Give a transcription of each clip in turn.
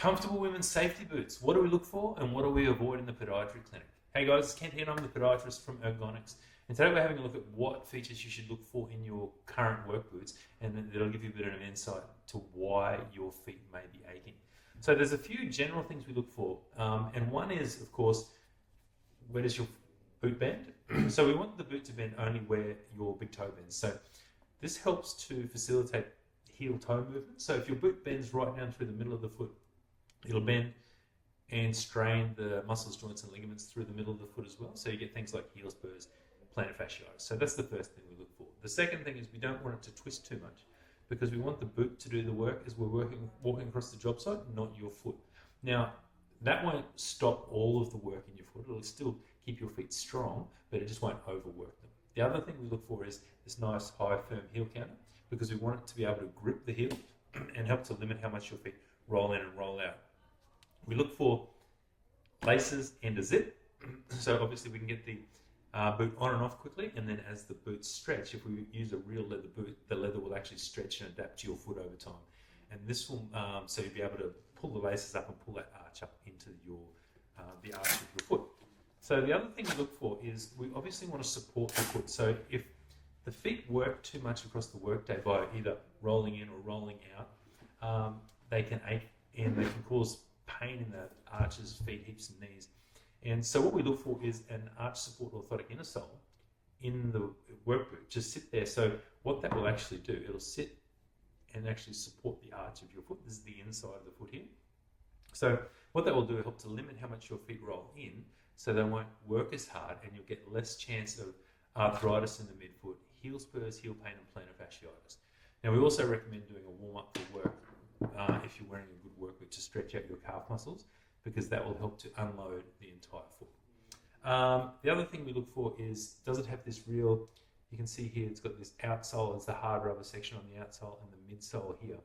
Comfortable women's safety boots. What do we look for and what do we avoid in the podiatry clinic? Hey guys, it's Kent here and I'm the podiatrist from Ergonx. And today we're having a look at what features you should look for in your current work boots, and then it'll give you a bit of an insight to why your feet may be aching. So there's a few general things we look for, and one is, of course, where does your boot bend? So we want the boot to bend only where your big toe bends. So this helps to facilitate heel-toe movement. So if your boot bends right down through the middle of the foot, it'll bend and strain the muscles, joints, and ligaments through the middle of the foot as well. So you get things like heel spurs, plantar fasciitis. So that's the first thing we look for. The second thing is we don't want it to twist too much, because we want the boot to do the work as we're walking across the job site, not your foot. Now, that won't stop all of the work in your foot. It'll still keep your feet strong, but it just won't overwork them. The other thing we look for is this nice, high, firm heel counter, because we want it to be able to grip the heel and help to limit how much your feet roll in and roll out. We look for laces and a zip. So obviously we can get the boot on and off quickly, and then as the boots stretch, if we use a real leather boot, the leather will actually stretch and adapt to your foot over time. And this will, so you'll be able to pull the laces up and pull that arch up into your the arch of your foot. So the other thing we look for is we obviously want to support the foot. So if the feet work too much across the workday by either rolling in or rolling out, they can ache and they can cause pain in the arches, feet, hips, and knees. And so what we look for is an arch support orthotic inner sole in the work boot. Just sit there. So what that will actually do, it'll sit and actually support the arch of your foot. This is the inside of the foot here. So what that will do, help to limit how much your feet roll in, so they won't work as hard, and you'll get less chance of arthritis in the midfoot, heel spurs, heel pain, and plantar fasciitis. Now we also recommend doing a warm-up for work if you're wearing a good work boot, to stretch out your calf muscles, because that will help to unload the entire foot. The other thing we look for is, does it have this real, you can see here it's got this outsole, it's the hard rubber section on the outsole, and the midsole here.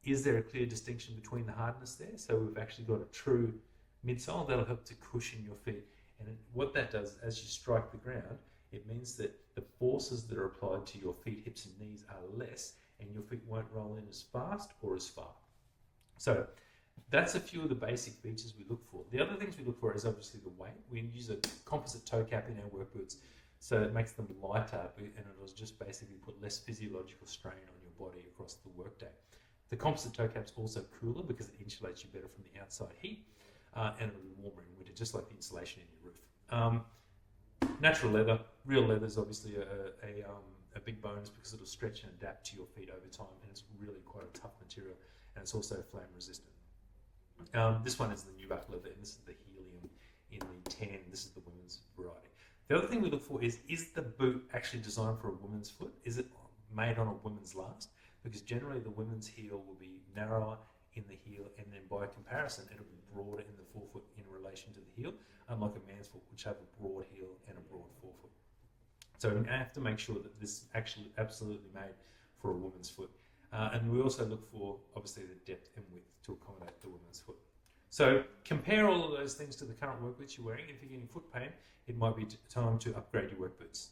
Is there a clear distinction between the hardness there? So we've actually got a true midsole that'll help to cushion your feet. And what that does, as you strike the ground, it means that the forces that are applied to your feet, hips, and knees are less, and your feet won't roll in as fast or as far. So that's a few of the basic features we look for. The other things we look for is obviously the weight. We use a composite toe cap in our work boots, so it makes them lighter, and it'll just basically put less physiological strain on your body across the workday. The composite toe cap's also cooler because it insulates you better from the outside heat, and it'll be warmer in winter, just like the insulation in your roof. Natural leather, real leather is obviously a big bonus, because it'll stretch and adapt to your feet over time, and it's really quite a tough material, and it's also flame resistant. This one is the nubuck leather, and this is the Helium in the tan. This is the women's variety. The other thing we look for is the boot actually designed for a woman's foot? Is it made on a woman's last? Because generally the women's heel will be narrower in the heel, and then by comparison it'll be broader in the forefoot in relation to the heel, unlike a man's foot, which have a broad heel and a broad forefoot. So we have to make sure that this is actually absolutely made for a woman's foot. And we also look for, obviously, the depth and width to accommodate the woman's foot. So compare all of those things to the current work boots you're wearing. If you're getting foot pain, it might be time to upgrade your work boots.